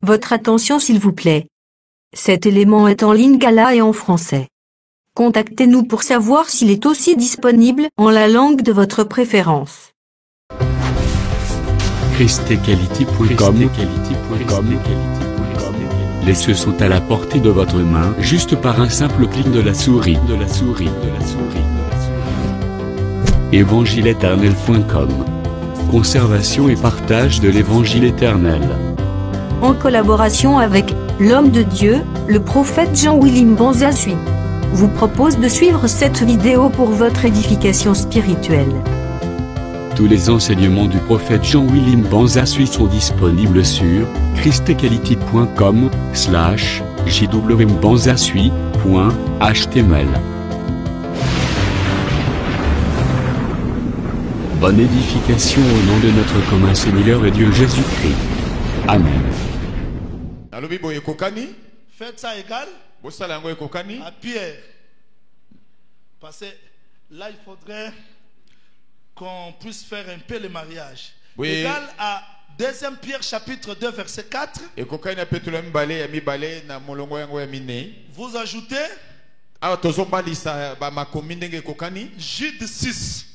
Votre attention s'il vous plaît. Cet élément est en lingala et en français. Contactez-nous pour savoir s'il est aussi disponible en la langue de votre préférence. christequality.com. Les cieux sont à la portée de votre main, juste par un simple clic de la souris. Évangile-éternel.com. Conservation et partage de l'évangile éternel. En collaboration avec l'homme de Dieu, le prophète Jean-William Banzasui, vous propose de suivre cette vidéo pour votre édification spirituelle. Tous les enseignements du prophète Jean-William Banzasui sont disponibles sur christequality.com/jwbanzasui.html. Bonne édification au nom de notre commun Seigneur et Dieu Jésus-Christ. Amen. Faites ça égal à Pierre. Parce que là, il faudrait qu'on puisse faire un peu le mariage. Oui. Égal à 2 Pierre chapitre 2 verset 4. Vous ajoutez Jude 6.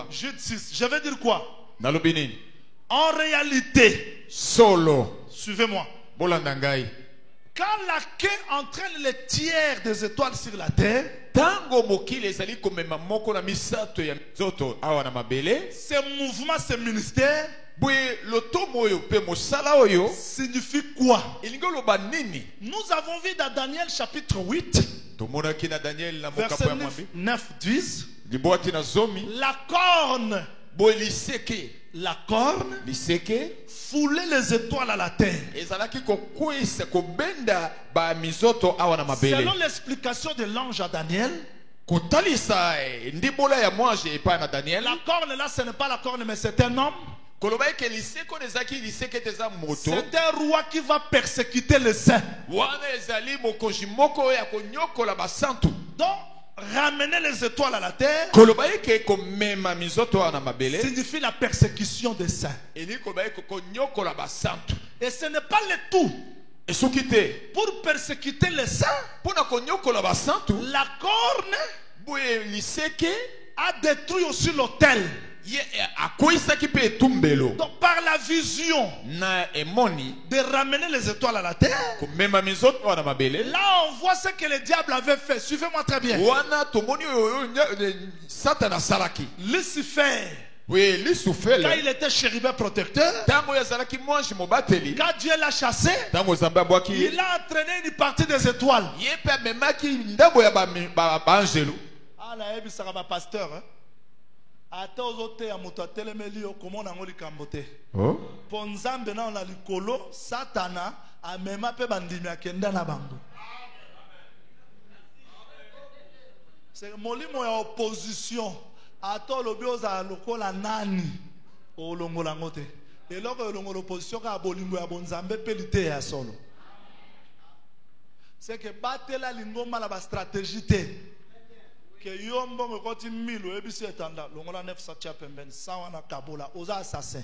Jude 6. Je vais dire quoi? En réalité, solo, suivez-moi. Quand la queue entraîne les tiers des étoiles sur la terre, ce mouvement, ce ministère signifie quoi? Nous avons vu dans Daniel chapitre 8, verset 9-10, la corne foulait les étoiles à la terre. Selon l'explication de l'ange à Daniel, la corne là, ce n'est pas la corne, mais c'est un homme. C'est un roi qui va persécuter les saints. Donc, ramener les étoiles à la terre signifie la persécution des saints. Et ce n'est pas le tout. Pour persécuter les saints, la corne a détruit aussi l'autel. Donc par la vision de ramener les étoiles à la terre, là on voit ce que le diable avait fait. Suivez-moi très bien. Lucifer, quand il était chérubin protecteur, quand Dieu l'a chassé, il a entraîné une partie des étoiles. Ah là, il sera ma pasteur. Ponzambe na on a likolo Satana amema pe bandimi akenda na bango. C'est molimo ya opposition ato lobi oza lokola nani olongola ngote. Eloko olongola opposition ka bolingo ya bonzambe pelite ya solo. C'est que batela lingoma la ba stratégie te. Que yombo ngoti milo ebisi etanda longola 900 chapemben sawa na kabola oza assassin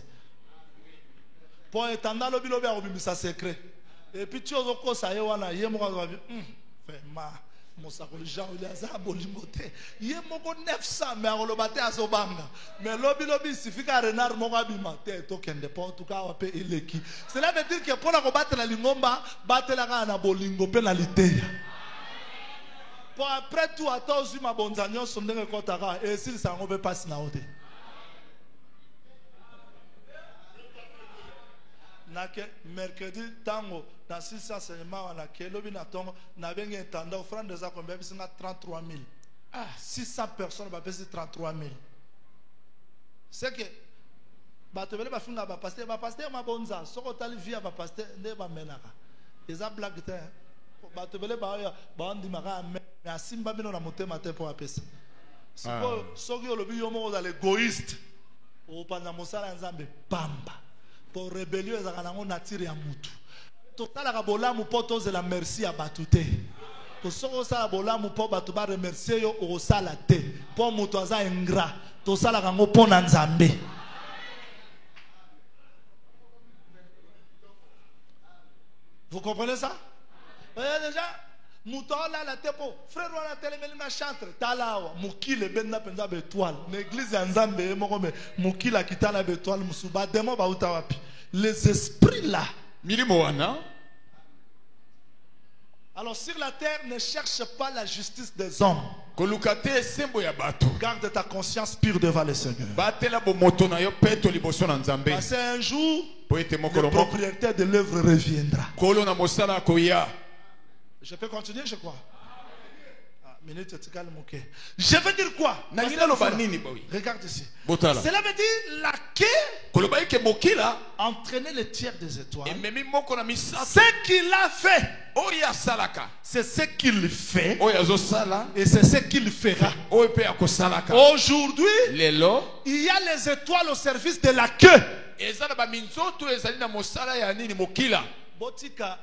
po etanda lobi lobi akobimisa secret et puis tu ozokosa ye wana ye moko azabi vraiment mosakoli Jean il aza bolingo te ye moko 900 mais akoloba te azobanga mais lobi lobi sifika renard moko abima te tokende po en tout cas wape eleki. Cela veut dire que pour la combattre la lingomba batelaka na bolingo pe na liteya. Pour après tout, à tous ma bonzagnon sont des kotara et s'ils s'en vont passer na ode. Nake mercredi tango dans 600 enseignements on a que lobi na tongo na bengi entanda offrande des combien c'est 33 000. Ah 600 personnes va payer 33 000. C'est que batebele ba finga ba pasteur ma bonza soko tali via ba pasteur nde ba menaka. Eza blague te. Batebele ba ya ba ndi maka mais simba bino na motema te pour apesa. Siko soki olobi yo moko za l'égoïste. O panda mosala nzambe pamba. Pour rébellion ezaka nango nature ya mutu. Totala ka bolamu po tozela merci ya batute. To soko sala bolamu po batu ba remercier yo o sala te. Po mutu aza ingrat. To sala kango po na nzambe. Vous comprenez ça? Déjà, Moutola la tepo, frère wana telemeli ma chantre, talawa, mukile benna penza bétoile. L'église Nzambe mokome, mukila kitala bétoile musuba demo ba utawapi. Les esprits là. Milimo wana. Alors sur la terre, ne cherche pas la justice des hommes. Kolukate sembo ya bato. Garde ta conscience pure devant le Seigneur. Batela bo moto na yo peto liboso na Nzambe. Parce qu'un jour, Poete le mokolo moko. propriétaire de l'œuvre reviendra. Kolo na mosala koya. Je peux continuer, je crois. Minute, je veux dire quoi? Regarde ici. Botala. Cela veut dire la quai Koloba ke mokila. entraîner le tiers des étoiles. Et memi moko na misasa. Ce qu'il a fait, Oya salaka. c'est ce qu'il fait Oya zo sala. et c'est ce qu'il fera. Oya pe akosalaka. Aujourd'hui, Lelo. il y a les étoiles au service de la queue. Ezala ba minzoto ezali na mosala ya nini mokila. Botika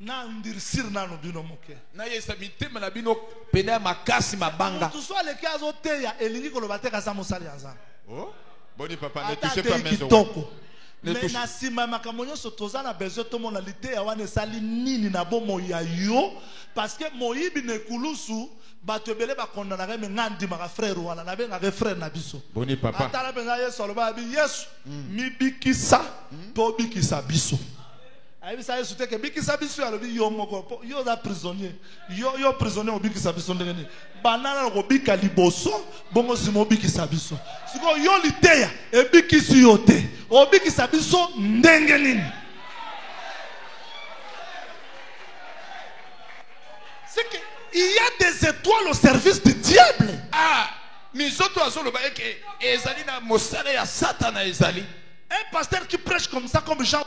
na ndirsir na no bino moke. Na yesa mitema na bino pena makasi mabanga. Tout soit les cas au teya elingi kolobate kasa mosali anza. Oh, boni papa, ne Ata touchez pas te mes kitoko. Ne Mais touche- na sima makambo nyonso toza na besoin to mona lite ya wana esali nini na bomo ya yo parce que moyibi ne kulusu bato ebele bakondanaka me nga ndimaka frère wana nabengaka frère na biso. Boni papa. Atala mpenza yesu aloba bi yesu mibikisa mpo obikisa biso. Ayebisa yesu te ke bikisa biso alobi yo moko po yo oza prisonnier yo prisonnier obikisa biso ndenge nini banana kobika liboso bongo nsima obikisa biso sikoyo yo liteya ebikisi yo te obikisa biso ndenge nini. C'est que il y a des étoiles au service du diable. Ah, mizoto azolo ba eke ezali na mosala ya satana ezali. Un pasteur qui prêche comme ça comme Jean.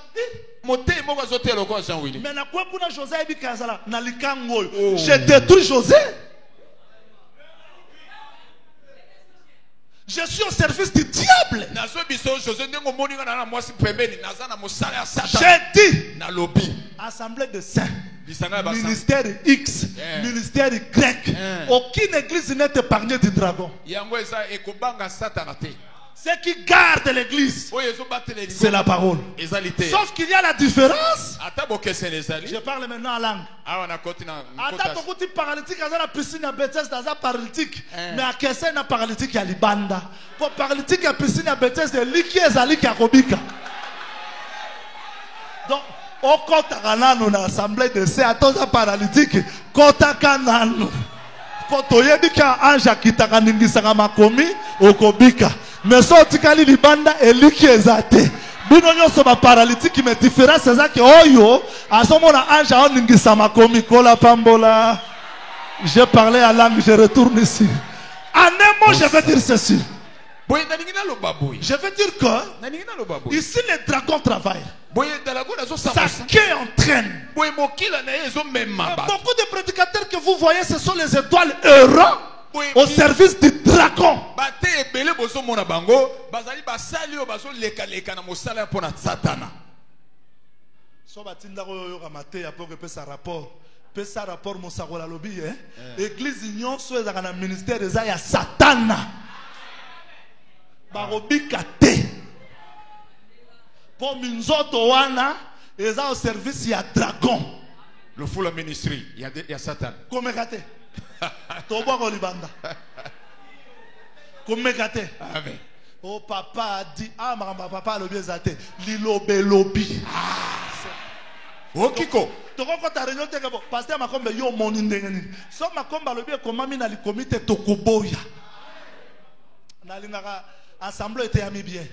Moté moko azote loko Jean Willy. Mais na kwa kuna José ebikazala na likango oyo. Oh. Je détruis José. Je suis au service du diable. Nazo biso José ndengo moninga na mwasi pembeni naza na mosala ya satana. J'ai dit Na lobi. assemblée de saints. Bisanga ba sa. Ministère X, ministère Y. Aucune église n'est épargnée du dragon. Yango eza ekobanga satana te. Ce qui garde l'église, Oyo ezobatela c'est la parole. ezalité. Sauf qu'il y a la différence. Ata bokese ezali. Je parle maintenant en langue. Awa na koti na Ata tokuti paralytique aza la piscine ya Bethesda aza paralytique. Mais akese na paralytique ya libanda. Po paralytique ya piscine ya Bethesda liki ezali ki akobika. Donc okotaka nanu na assemblée de saints atoza paralytique kotaka nanu. Po toyebi ka ange akitaka ningisaka makomi okobika. Mais so otikali libanda eliki eza te. Bino nyonso ba paralytique me différence eza ke oyo azomona ange aoningisa makomi kola pambola. J'ai parlé à langue, je retourne ici. En un mot, je veux dire ceci. Boye na ningina lo baboy. Je veux dire que Na ningina lo baboy. ici les dragons travaillent. Boye dalago na zo Ça samosa. qui entraîne. Boye mokila na ezo memma ba. Beaucoup de prédicateurs que vous voyez, ce sont les étoiles errants au service du dragon. Bate ebele bozo mona bango bazali basali o bazo leka leka na mosala pona satana. So batinda ko ramate ya pour que peut ça rapport. Peut ça rapport mon sakola lobby hein. Église union so ezaka na ministère eza ya satana. Barobika te. Pour minzoto wana eza au service ya dragon. Le full ministry ya satan. Komekate. Tobo ko libanda. Komekate. Amen. Oh papa a dit ah ma papa lobi ezate lilobe lobi. Okiko. Toko ta réunion te ko pasteur makombe yo moni ndenge nini. So makomba lobi ekomami na likomite tokoboya. Na lingaka assemblée était ami bien.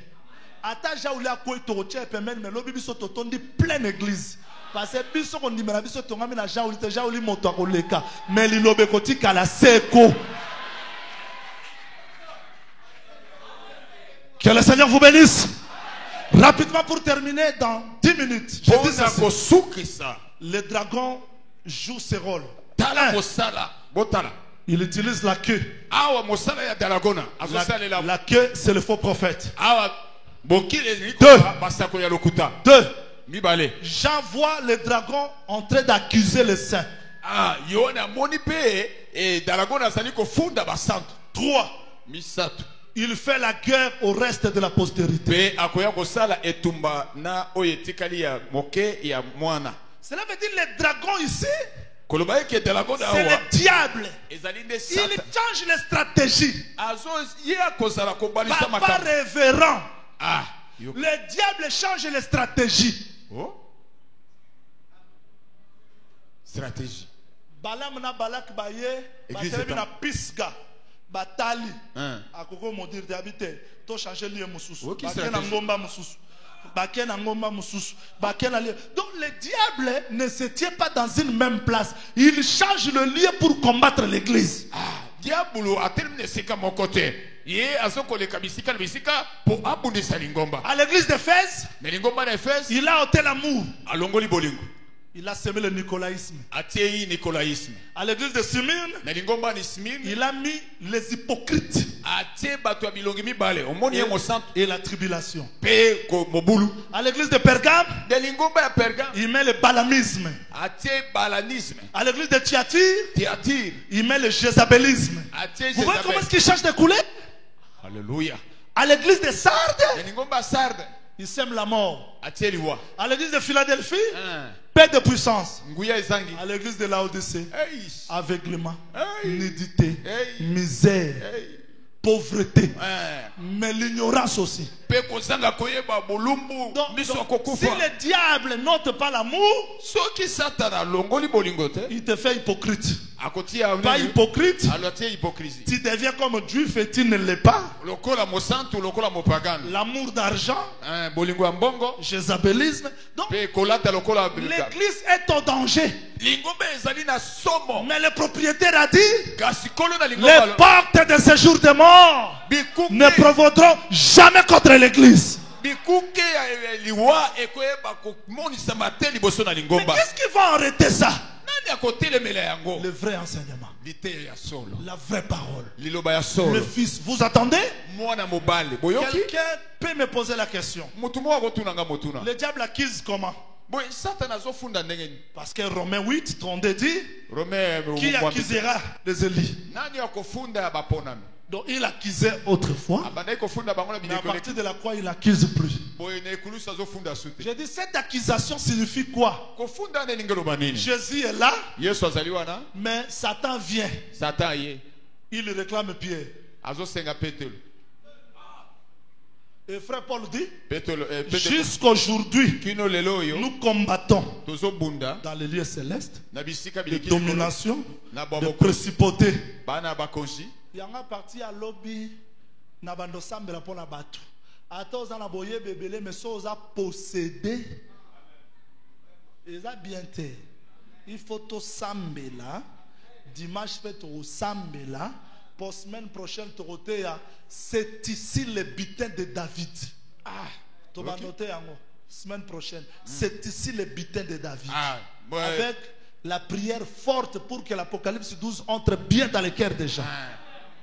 Ata jaouli akoy toche pemel mais lobi biso totondi pleine église. Parce que biso ko ndimela biso tongami na jaouli moto akoleka mais lilobe kotika la seko. Que le Seigneur vous bénisse. Rapidement pour terminer dans 10 minutes. Je dis ceci. Le dragon joue ce rôle. Il utilise la queue. La queue, c'est le faux prophète. 2. Jean voit le dragon en train d'accuser les saints. 3. Il fait la guerre au reste de la postérité. Cela veut dire le dragon ici, koloba ke dragon c'est awa le diable. ezali nde Il satan change les stratégies. azo ye akozala kobalisa Papa makambo révérend. ah yo Le diable change les stratégies. oh stratégie Balam na Balak baye, Église batelebi est na Pisga, batali. Hein. Akoko modir de habiter, to changer lieu mususu. Ok, Bakena stratégie. ngomba mususu. Bakena ngomba mususu. Bakena lieu. Donc le diable ne se tient pas dans une même place. Il change le lieu pour combattre l'église. ah diabolo atelemi na esika moko te ye azokoleka bisika na bisika mpo abundisa lingomba À l'église d'Éphèse, na lingomba na efese il a ôté l'amour. alongoli bolingo Il a semé le nicolaïsme. atie nicolaïsme À l'église de Smyrne, na lingomba ni smine il a mis les hypocrites atie bato ya bilongi mibale omoni ye mosantu et la tribulation. mpe mobulu À l'église de Pergame, na lingomba ya perga il met le balamisme. atie balanisme À l'église de Thyatire, théatire il met le jézabélisme. atie Vous voyez comment Jézabel. est-ce qu'il change de couleur? Alléluia. À l'église de Sardes, Na lingomba ya sarde il sème la mort. atie liwa À l'église de Philadelphie, Hein. paix de puissance. nguya ezangi À l'église de Laodicée, Eish. aveuglement, Hey. nudité, Hey. misère, Hey. pauvreté, Hein. mais l'ignorance aussi. mpe kozanga koyeba bolumbu Donc, miso si akokufa le diable n'ôte pas l'amour, soki satana alongoli bolingo te il te fait hypocrite. akotia Pas hypocrite, alotie hypocrisie tu deviens comme juif et tu ne l'es pas. lokola mosantu lokola mopagano L'amour d'argent, Hein, bolingo ya mbongo jézabélisme. Donc, mpe kolata lokola l'église est au danger. lingomba ezali na somo Mais le propriétaire a dit, kasi kolo na les lingomba portes de ce jour de mort ne provoqueront jamais contre l'église. bikuke ya liwa ekoyeba komonisama te liboso na Mais lingomba qu'est-ce qui va arrêter ça? nani akotelemela yango Le vrai enseignement, liteya ya solo la vraie parole. liloba ya Le solo fils, vous attendez? mwana mobale boyoki Quelqu'un peut me poser la question. motu moko akotunanga motuna Le diable accuse comment? boye satana azofunda ndenge nini Parce que Romains 8, 32 dit, rome qui accusera les élus? nani akofunda baponami Donc il accusait autrefois, abandaki kofunda bango na mais à bileko partir de la croix, il n'accuse plus. boye na ekulusu azofunda su te J'ai dit, cette accusation signifie quoi? kofunda nde elingi eloba nini Jésus est là, yesu azali wana mais Satan vient. satan ye Il réclame Pierre. azosenga petelo Et frère Paul dit, petelo jusqu'aujourd'hui, kino lelo oyo nous combattons tozobunda dans les lieux célestes na bisika de bileki domination, na de baboko principauté. bana bakonzi Yanga parti à lobby, na bando sambela pour la bateau. Ata oza na boye bebele, mais so oza possédé. Eza bien te. Il faut to sambela. Dimanche fait au sambela. Pour semaine prochaine, Torotea, c'est ici le butin de David. Ah, tu vas noter yango. Semaine prochaine, c'est ici le butin de David. ah boy Avec la prière forte pour que l'Apocalypse 12 entre bien dans les cœurs des gens.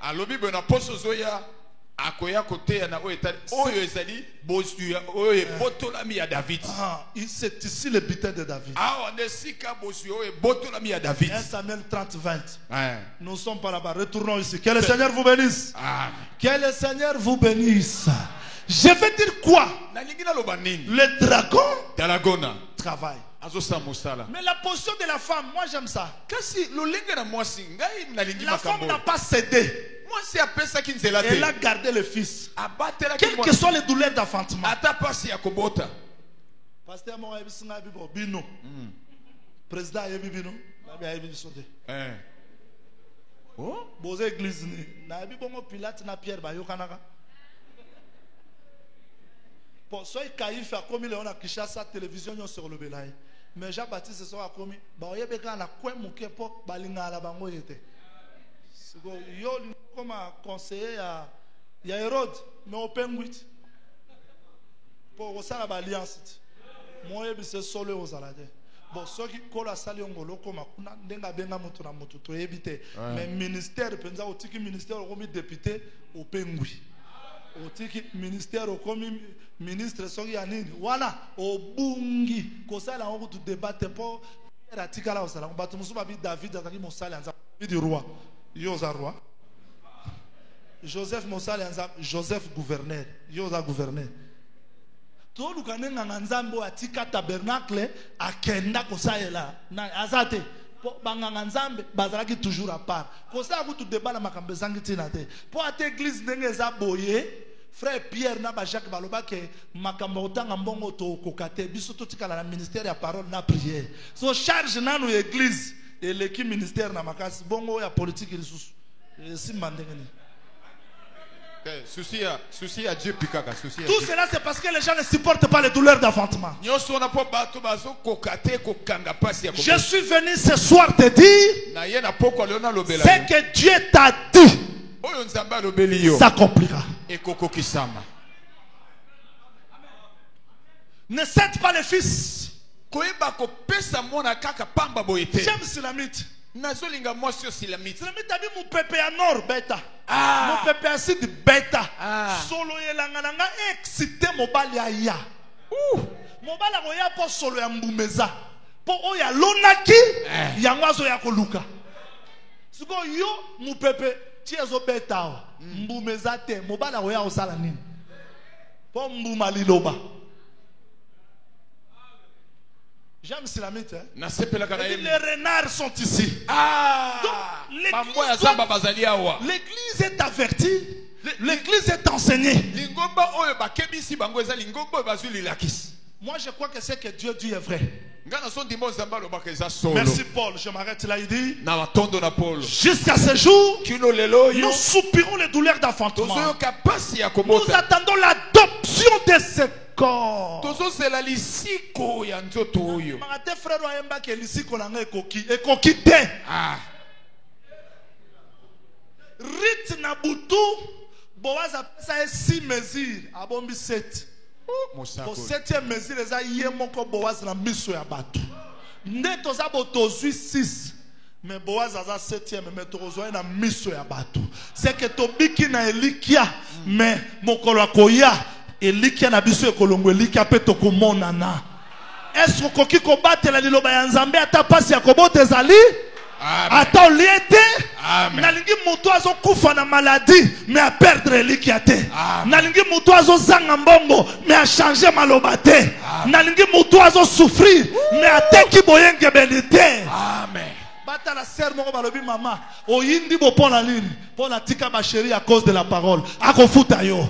alobi boye na poso ozoya akoya koteya na oyo etali oyo ezali bozwi oyo ebotolami ya david Ah, c'est ici le butin de David. awa nde esika bozwi oyo ebotolami ya david 1 Samuel 30, 20. Hein. Nous ne sommes pas là-bas. Retournons ici. Que le Seigneur vous bénisse. Amen. Que le Seigneur vous bénisse. Je vais dire quoi? nalingi naloba nini Le dragon dalagona travaille. azosala mosala Mais la position de la femme, moi j'aime ça. kasi lolenge na mwasi ngai nalingi La femme makambo n'a pas cédé. mwasi apesaki nzela Elle a te gardé le fils. abatelaki Quelles que soient les douleurs d'enfantement. ata pasi ya kobota Pasteur Mora Ebisinga Bibo, Bino. Président Yebi Bino. Babi Yebi Sote. Hein. Oh? Boze église ni. Na Yebi Bongo Pilate na Pierre Bayokanaka. Bon, soit Kaïf a commis Léon a Kishasa télévision sur le Belaï. Mais Jean-Baptiste se sont commis. Bah, il y a des gens qui ont été pour Balinga la bango était. Yo comme conseiller à il y a Hérode mais au penguit pour ça la alliance. Moi je suis solo aux alades. Bon ceux qui kola sali ngolo comme kuna ndenga benga mutu na mutu to ebite mais ministère penza otiki ministère au député au penguit. Otiki ministère au commis ministre soki ya nini wana obungi kosala ngo tu débattre pour ratikala osala ngbato musuba bi David ataki mosala nza bi du roi yoza roi Joseph mosala nza Joseph gouverneur yoza gouverneur toluka nganga nzambe atika tabernacle akenda kosaela na azate po banganga nzambe bazalaki toujours à part kosa kutu débat na makambo zangi tina te po ate église ndenge za boye frère Pierre na ba Jacques baloba ke makambo otanga mbongo to kokate biso to tikala na ministère ya parole na prière so charge nanu église et l'équipe ministère na makasi bongo ya politique lisusu si mandengeni. Souci à Dieu pikaka souci. Tout cela c'est parce que les gens ne supportent pas les douleurs d'enfantement. Je suis venu ce soir te dire ce que Dieu t'a dit s'accomplira. Ne cède pas les fils. J'aime Silamite. Silamite a dit mon pépé à nord bêta. Mon pépé à sud bêta. Solo yelanga nanga excité mobali aya. Mobali akoya po solo ya mbumeza. Po oya lonaki yangwazo ya koluka. Siko yo mon pépé tiezo bêta. Mbumeza te mobali akoya osala nini. Po mbuma liloba. J'aime Silamite. Les renards sont ici. L'église est avertie. L'église est enseignée. Moi je crois que ce que Dieu dit est vrai. Merci Paul, je m'arrête là, il dit jusqu'à ce jour nous soupirons les douleurs d'enfantement. Nous attendons l'adoption de ce corps. Rite Nabutu Boaz a 6 mesures abombi 7. Pour 7e mesure les a yemoko Boaz na miso ya batu. Nde toza botozui 6. Mais Boaz a 7e mais tozoa na miso ya batu. C'est que tobiki na elikia mais mokolo akoya elikia na biso ekolongo elikia pe tokomonana. Est-ce que koki ko batela liloba ya Nzambe ata pasi ya kobota ezali? Attends liete nalingi mutu azo kufa na maladie mais à perdre elikia te. Nalingi mutu azo zanga mbongo mais à changer maloba te. Nalingi mutu azo souffrir mais à teki boyenge benite. Amen. Bata la sœur moko balobi mama oyindi bo pona nini pona tika ba chérie à cause de la parole akofuta yo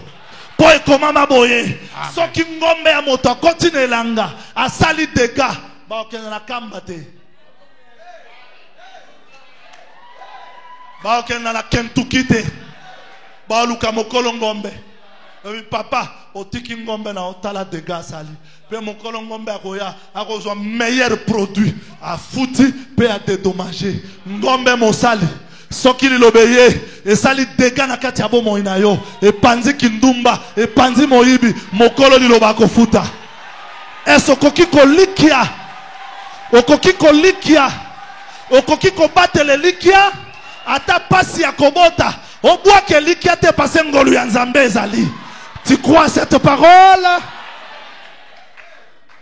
po ekomama boye soki ngombe ya moto continue langa asali dega ba okena na kamba te. Ba okena na Kentucky te ba luka mokolo ngombe papa otiki ngombe na otala dega sali pe mokolo ngombe akoya akozwa meilleur produit a futi pe a dédommager ngombe mosali soki lilobeye esali dega na kati ya bomo ina yo epanzi kindumba epanzi moyibi mokolo liloba kofuta eso koki kolikia okoki kolikia okoki kobatele likia ata pasi ya kobota obwa ke likia te pase ngolu ya Nzambe ezali. Tu crois cette parole?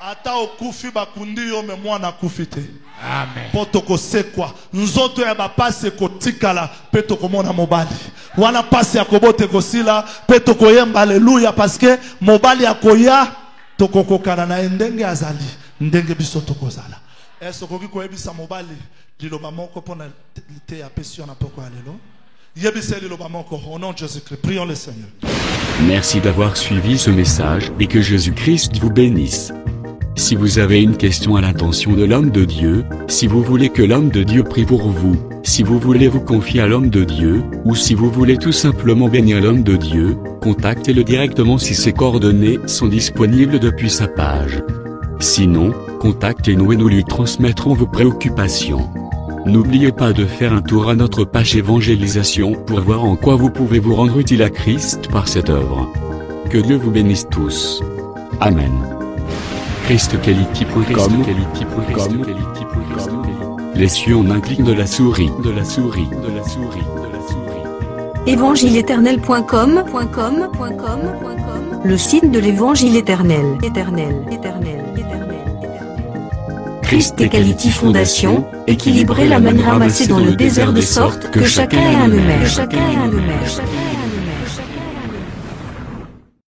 Ata okufi bakundi yo me mwana kufite. Amen. Potoko sekwa nzoto ya bapase kotikala petoko mona mobali. Wana pasi ya kobote kosila petoko yemba haleluya parce que mobali akoya tokokokana na ndenge azali ndenge biso tokozala. Est-ce koki koyebisa mobali liloba moko pona te ya pesio na poko alelo? Au nom de Jésus-Christ, prions le Seigneur. Merci d'avoir suivi ce message et que Jésus-Christ vous bénisse. Si vous avez une question à l'intention de l'homme de Dieu, si vous voulez que l'homme de Dieu prie pour vous, si vous voulez vous confier à l'homme de Dieu, ou si vous voulez tout simplement bénir l'homme de Dieu, contactez-le directement si ses coordonnées sont disponibles depuis sa page. Sinon, contactez-nous et nous lui transmettrons vos préoccupations. N'oubliez pas de faire un tour à notre page évangélisation pour voir en quoi vous pouvez vous rendre utile à Christ par cette œuvre. Que Dieu vous bénisse tous. Amen. ChristQuality.com. Les cieux en un clic de la souris. Évangile-éternel.com. Le site de l'évangile éternel. Christ Equality Fondation, équilibrer la manne ramassée dans le désert de sorte que chacun ait un numère.